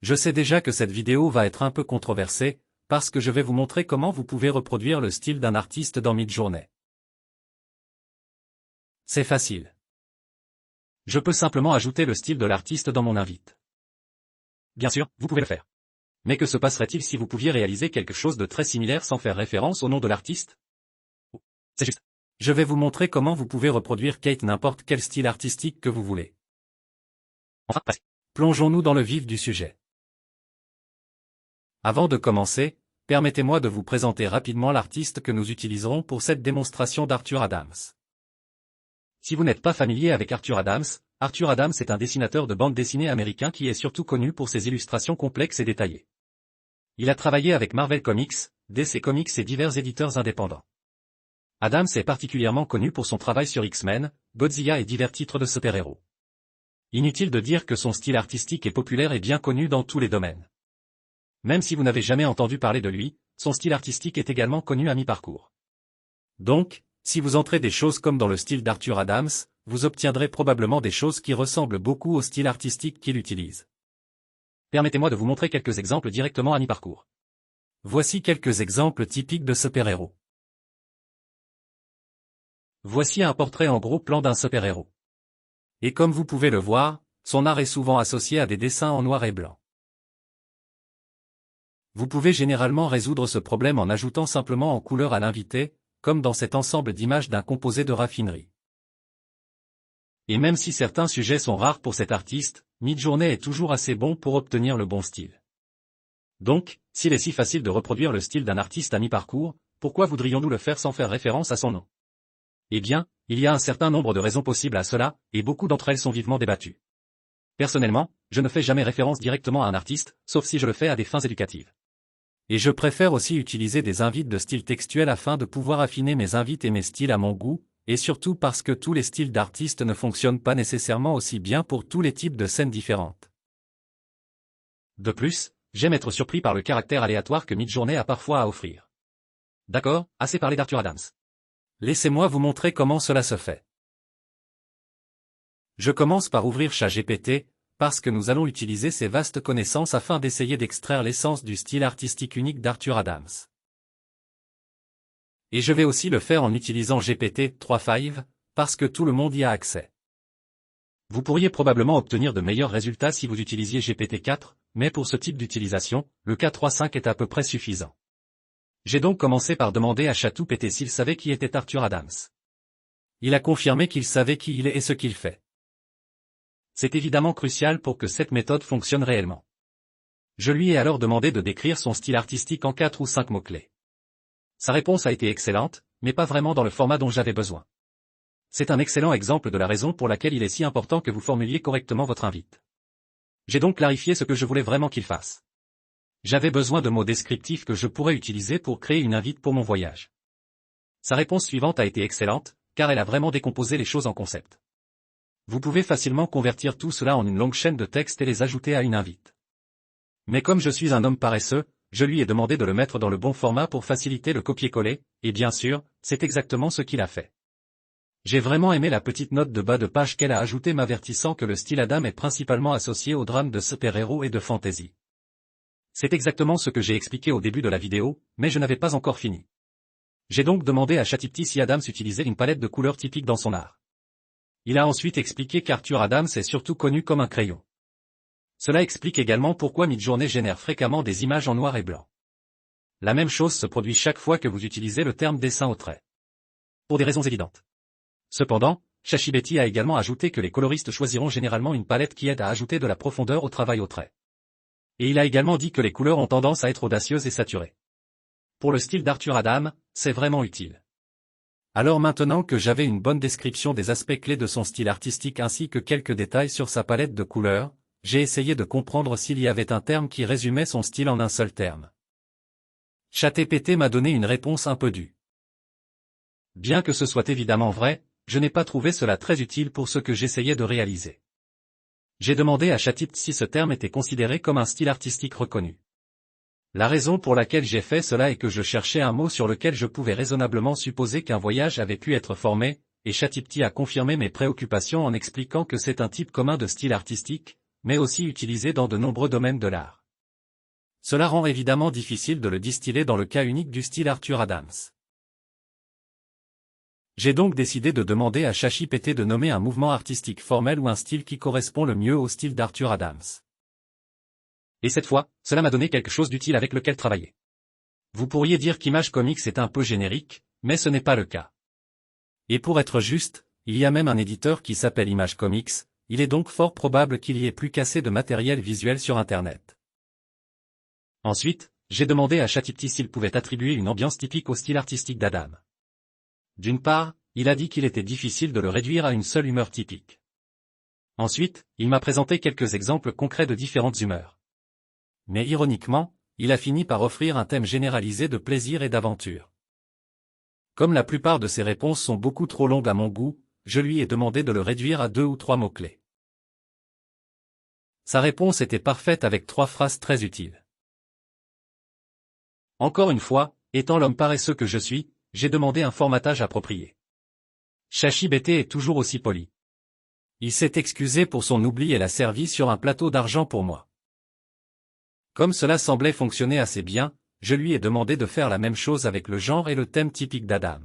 Je sais déjà que cette vidéo va être un peu controversée, parce que je vais vous montrer comment vous pouvez reproduire le style d'un artiste dans Midjourney. C'est facile. Je peux simplement ajouter le style de l'artiste dans mon invite. Bien sûr, vous pouvez le faire. Mais que se passerait-il si vous pouviez réaliser quelque chose de très similaire sans faire référence au nom de l'artiste? C'est juste. Je vais vous montrer comment vous pouvez reproduire Kate n'importe quel style artistique que vous voulez. Enfin, presque. Plongeons-nous dans le vif du sujet. Avant de commencer, permettez-moi de vous présenter rapidement l'artiste que nous utiliserons pour cette démonstration d'Arthur Adams. Si vous n'êtes pas familier avec Arthur Adams est un dessinateur de bande dessinée américain qui est surtout connu pour ses illustrations complexes et détaillées. Il a travaillé avec Marvel Comics, DC Comics et divers éditeurs indépendants. Adams est particulièrement connu pour son travail sur X-Men, Godzilla et divers titres de super-héros. Inutile de dire que son style artistique est populaire et bien connu dans tous les domaines. Même si vous n'avez jamais entendu parler de lui, son style artistique est également connu à mi-parcours. Donc, si vous entrez des choses comme dans le style d'Arthur Adams, vous obtiendrez probablement des choses qui ressemblent beaucoup au style artistique qu'il utilise. Permettez-moi de vous montrer quelques exemples directement à mi-parcours. Voici quelques exemples typiques de super-héros. Voici un portrait en gros plan d'un super-héros. Et comme vous pouvez le voir, son art est souvent associé à des dessins en noir et blanc. Vous pouvez généralement résoudre ce problème en ajoutant simplement en couleur à l'invité, comme dans cet ensemble d'images d'un composé de raffinerie. Et même si certains sujets sont rares pour cet artiste, Midjourney est toujours assez bon pour obtenir le bon style. Donc, s'il est si facile de reproduire le style d'un artiste à mi-parcours, pourquoi voudrions-nous le faire sans faire référence à son nom? Eh bien, il y a un certain nombre de raisons possibles à cela, et beaucoup d'entre elles sont vivement débattues. Personnellement, je ne fais jamais référence directement à un artiste, sauf si je le fais à des fins éducatives. Et je préfère aussi utiliser des invites de style textuel afin de pouvoir affiner mes invites et mes styles à mon goût, et surtout parce que tous les styles d'artistes ne fonctionnent pas nécessairement aussi bien pour tous les types de scènes différentes. De plus, j'aime être surpris par le caractère aléatoire que Midjourney a parfois à offrir. D'accord, assez parlé d'Arthur Adams. Laissez-moi vous montrer comment cela se fait. Je commence par ouvrir ChatGPT, parce que nous allons utiliser ces vastes connaissances afin d'essayer d'extraire l'essence du style artistique unique d'Arthur Adams. Et je vais aussi le faire en utilisant GPT-3.5, parce que tout le monde y a accès. Vous pourriez probablement obtenir de meilleurs résultats si vous utilisiez GPT-4, mais pour ce type d'utilisation, le K3.5 est à peu près suffisant. J'ai donc commencé par demander à ChatGPT s'il savait qui était Arthur Adams. Il a confirmé qu'il savait qui il est et ce qu'il fait. C'est évidemment crucial pour que cette méthode fonctionne réellement. Je lui ai alors demandé de décrire son style artistique en 4 ou 5 mots-clés. Sa réponse a été excellente, mais pas vraiment dans le format dont j'avais besoin. C'est un excellent exemple de la raison pour laquelle il est si important que vous formuliez correctement votre invite. J'ai donc clarifié ce que je voulais vraiment qu'il fasse. J'avais besoin de mots descriptifs que je pourrais utiliser pour créer une invite pour mon voyage. Sa réponse suivante a été excellente, car elle a vraiment décomposé les choses en concepts. Vous pouvez facilement convertir tout cela en une longue chaîne de textes et les ajouter à une invite. Mais comme je suis un homme paresseux, je lui ai demandé de le mettre dans le bon format pour faciliter le copier-coller, et bien sûr, c'est exactement ce qu'il a fait. J'ai vraiment aimé la petite note de bas de page qu'elle a ajoutée m'avertissant que le style Adam est principalement associé aux drames de super-héros et de fantasy. C'est exactement ce que j'ai expliqué au début de la vidéo, mais je n'avais pas encore fini. J'ai donc demandé à ChatGPT si Adams utilisait une palette de couleurs typique dans son art. Il a ensuite expliqué qu'Arthur Adams est surtout connu comme un crayon. Cela explique également pourquoi Midjourney génère fréquemment des images en noir et blanc. La même chose se produit chaque fois que vous utilisez le terme dessin au trait. Pour des raisons évidentes. Cependant, ChatGPT a également ajouté que les coloristes choisiront généralement une palette qui aide à ajouter de la profondeur au travail au trait. Et il a également dit que les couleurs ont tendance à être audacieuses et saturées. Pour le style d'Arthur Adams, c'est vraiment utile. Alors maintenant que j'avais une bonne description des aspects clés de son style artistique ainsi que quelques détails sur sa palette de couleurs, j'ai essayé de comprendre s'il y avait un terme qui résumait son style en un seul terme. ChatGPT m'a donné une réponse un peu due. Bien que ce soit évidemment vrai, je n'ai pas trouvé cela très utile pour ce que j'essayais de réaliser. J'ai demandé à ChatGPT si ce terme était considéré comme un style artistique reconnu. La raison pour laquelle j'ai fait cela est que je cherchais un mot sur lequel je pouvais raisonnablement supposer qu'un voyage avait pu être formé, et ChatGPT a confirmé mes préoccupations en expliquant que c'est un type commun de style artistique, mais aussi utilisé dans de nombreux domaines de l'art. Cela rend évidemment difficile de le distiller dans le cas unique du style Arthur Adams. J'ai donc décidé de demander à ChatGPT de nommer un mouvement artistique formel ou un style qui correspond le mieux au style d'Arthur Adams. Et cette fois, cela m'a donné quelque chose d'utile avec lequel travailler. Vous pourriez dire qu'Image Comics est un peu générique, mais ce n'est pas le cas. Et pour être juste, il y a même un éditeur qui s'appelle Image Comics, il est donc fort probable qu'il y ait plus qu'assez de matériel visuel sur Internet. Ensuite, j'ai demandé à ChatGPT s'il pouvait attribuer une ambiance typique au style artistique d'Adam. D'une part, il a dit qu'il était difficile de le réduire à une seule humeur typique. Ensuite, il m'a présenté quelques exemples concrets de différentes humeurs. Mais ironiquement, il a fini par offrir un thème généralisé de plaisir et d'aventure. Comme la plupart de ses réponses sont beaucoup trop longues à mon goût, je lui ai demandé de le réduire à 2 ou 3 mots-clés. Sa réponse était parfaite avec 3 phrases très utiles. Encore une fois, étant l'homme paresseux que je suis, j'ai demandé un formatage approprié. ChatGPT est toujours aussi poli. Il s'est excusé pour son oubli et l'a servi sur un plateau d'argent pour moi. Comme cela semblait fonctionner assez bien, je lui ai demandé de faire la même chose avec le genre et le thème typique d'Adam.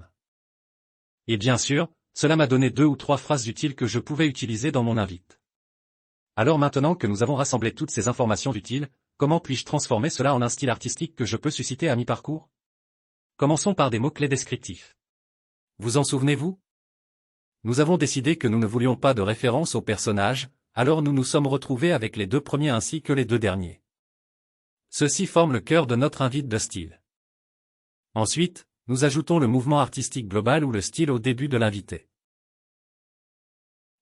Et bien sûr, cela m'a donné 2 ou 3 phrases utiles que je pouvais utiliser dans mon invite. Alors maintenant que nous avons rassemblé toutes ces informations utiles, comment puis-je transformer cela en un style artistique que je peux susciter à mi-parcours? Commençons par des mots-clés descriptifs. Vous en souvenez-vous? Nous avons décidé que nous ne voulions pas de référence aux personnages, alors nous nous sommes retrouvés avec les 2 premiers ainsi que les 2 derniers. Ceux-ci forment le cœur de notre invite de style. Ensuite, nous ajoutons le mouvement artistique global ou le style au début de l'invité.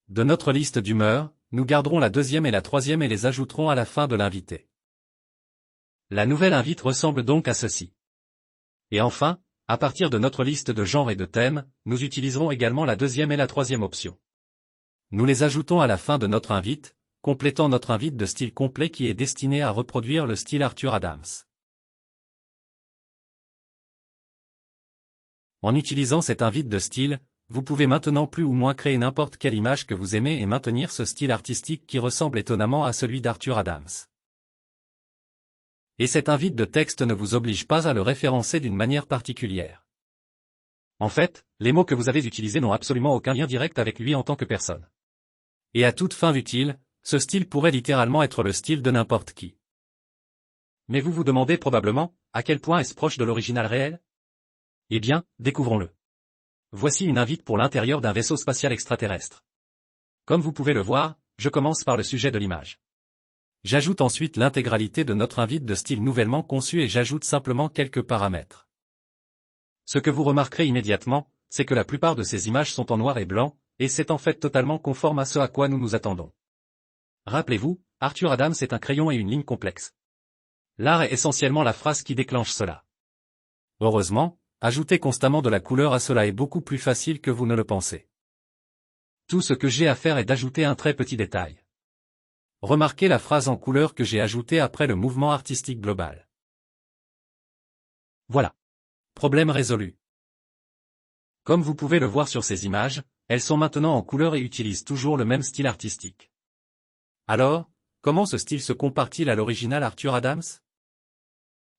De notre liste d'humeurs, nous garderons la 2e et la 3e et les ajouterons à la fin de l'invité. La nouvelle invite ressemble donc à ceci. Et enfin, à partir de notre liste de genres et de thèmes, nous utiliserons également la 2e et la 3e option. Nous les ajoutons à la fin de notre invite, complétant notre invite de style complet qui est destiné à reproduire le style Arthur Adams. En utilisant cet invite de style, vous pouvez maintenant plus ou moins créer n'importe quelle image que vous aimez et maintenir ce style artistique qui ressemble étonnamment à celui d'Arthur Adams. Et cet invite de texte ne vous oblige pas à le référencer d'une manière particulière. En fait, les mots que vous avez utilisés n'ont absolument aucun lien direct avec lui en tant que personne. Et à toute fin utile, ce style pourrait littéralement être le style de n'importe qui. Mais vous vous demandez probablement, à quel point est-ce proche de l'original réel? Eh bien, découvrons-le. Voici une invite pour l'intérieur d'un vaisseau spatial extraterrestre. Comme vous pouvez le voir, je commence par le sujet de l'image. J'ajoute ensuite l'intégralité de notre invite de style nouvellement conçu et j'ajoute simplement quelques paramètres. Ce que vous remarquerez immédiatement, c'est que la plupart de ces images sont en noir et blanc, et c'est en fait totalement conforme à ce à quoi nous nous attendons. Rappelez-vous, Arthur Adams est un crayon et une ligne complexe. L'art est essentiellement la phrase qui déclenche cela. Heureusement, ajouter constamment de la couleur à cela est beaucoup plus facile que vous ne le pensez. Tout ce que j'ai à faire est d'ajouter un très petit détail. Remarquez la phrase en couleur que j'ai ajoutée après le mouvement artistique global. Voilà. Problème résolu. Comme vous pouvez le voir sur ces images, elles sont maintenant en couleur et utilisent toujours le même style artistique. Alors, comment ce style se compare-t-il à l'original Arthur Adams?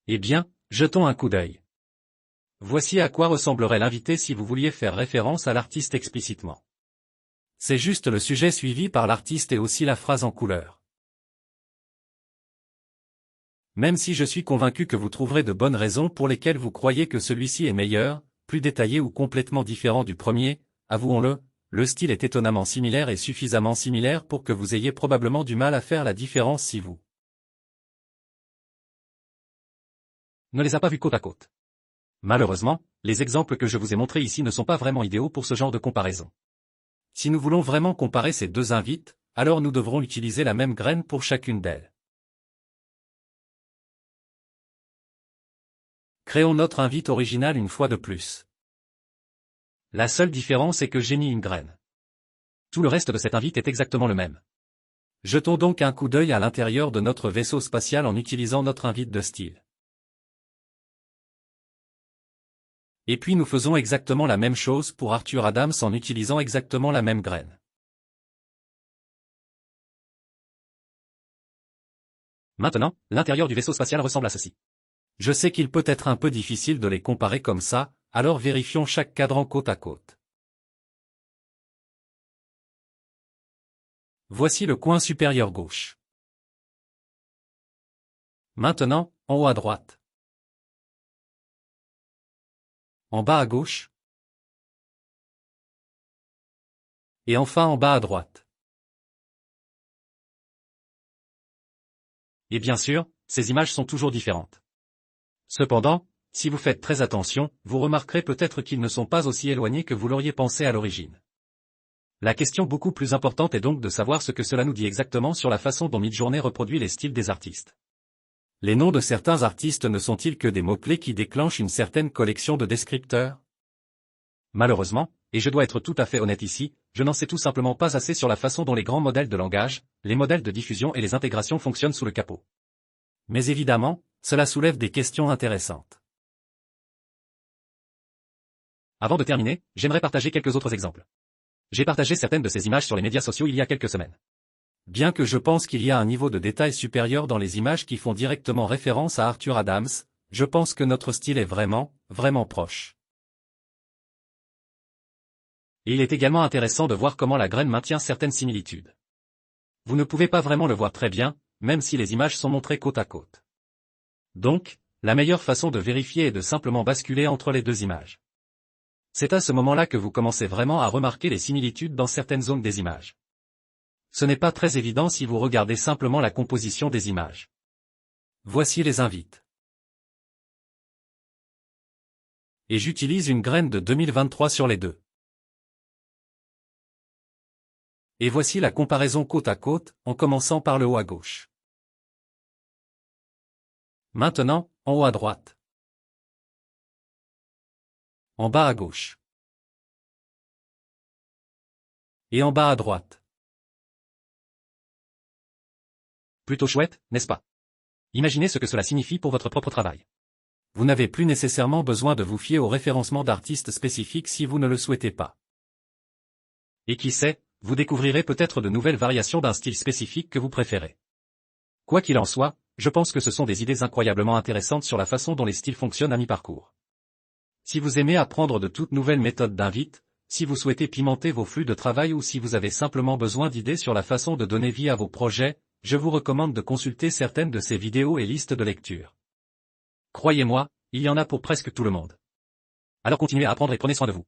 Eh bien, jetons un coup d'œil. Voici à quoi ressemblerait l'invité si vous vouliez faire référence à l'artiste explicitement. C'est juste le sujet suivi par l'artiste et aussi la phrase en couleur. Même si je suis convaincu que vous trouverez de bonnes raisons pour lesquelles vous croyez que celui-ci est meilleur, plus détaillé ou complètement différent du premier, avouons-le, le style est étonnamment similaire et suffisamment similaire pour que vous ayez probablement du mal à faire la différence si vous ne les a pas vus côte à côte. Malheureusement, les exemples que je vous ai montrés ici ne sont pas vraiment idéaux pour ce genre de comparaison. Si nous voulons vraiment comparer ces 2 invites, alors nous devrons utiliser la même graine pour chacune d'elles. Créons notre invite original une fois de plus. La seule différence est que j'ai mis une graine. Tout le reste de cet invite est exactement le même. Jetons donc un coup d'œil à l'intérieur de notre vaisseau spatial en utilisant notre invite de style. Et puis nous faisons exactement la même chose pour Arthur Adams en utilisant exactement la même graine. Maintenant, l'intérieur du vaisseau spatial ressemble à ceci. Je sais qu'il peut être un peu difficile de les comparer comme ça, alors vérifions chaque cadran côte à côte. Voici le coin supérieur gauche. Maintenant, en haut à droite. En bas à gauche. Et enfin en bas à droite. Et bien sûr, ces images sont toujours différentes. Cependant, si vous faites très attention, vous remarquerez peut-être qu'ils ne sont pas aussi éloignés que vous l'auriez pensé à l'origine. La question beaucoup plus importante est donc de savoir ce que cela nous dit exactement sur la façon dont Midjourney reproduit les styles des artistes. Les noms de certains artistes ne sont-ils que des mots-clés qui déclenchent une certaine collection de descripteurs? Malheureusement, et je dois être tout à fait honnête ici, je n'en sais tout simplement pas assez sur la façon dont les grands modèles de langage, les modèles de diffusion et les intégrations fonctionnent sous le capot. Mais évidemment, cela soulève des questions intéressantes. Avant de terminer, j'aimerais partager quelques autres exemples. J'ai partagé certaines de ces images sur les médias sociaux il y a quelques semaines. Bien que je pense qu'il y a un niveau de détail supérieur dans les images qui font directement référence à Arthur Adams, je pense que notre style est vraiment, vraiment proche. Et il est également intéressant de voir comment la graine maintient certaines similitudes. Vous ne pouvez pas vraiment le voir très bien, même si les images sont montrées côte à côte. Donc, la meilleure façon de vérifier est de simplement basculer entre les deux images. C'est à ce moment-là que vous commencez vraiment à remarquer les similitudes dans certaines zones des images. Ce n'est pas très évident si vous regardez simplement la composition des images. Voici les invites. Et j'utilise une graine de 2023 sur les deux. Et voici la comparaison côte à côte, en commençant par le haut à gauche. Maintenant, en haut à droite. En bas à gauche. Et en bas à droite. Plutôt chouette, n'est-ce pas? Imaginez ce que cela signifie pour votre propre travail. Vous n'avez plus nécessairement besoin de vous fier au référencement d'artistes spécifiques si vous ne le souhaitez pas. Et qui sait, vous découvrirez peut-être de nouvelles variations d'un style spécifique que vous préférez. Quoi qu'il en soit, je pense que ce sont des idées incroyablement intéressantes sur la façon dont les styles fonctionnent à mi-parcours. Si vous aimez apprendre de toutes nouvelles méthodes d'invite, si vous souhaitez pimenter vos flux de travail ou si vous avez simplement besoin d'idées sur la façon de donner vie à vos projets, je vous recommande de consulter certaines de ces vidéos et listes de lecture. Croyez-moi, il y en a pour presque tout le monde. Alors continuez à apprendre et prenez soin de vous.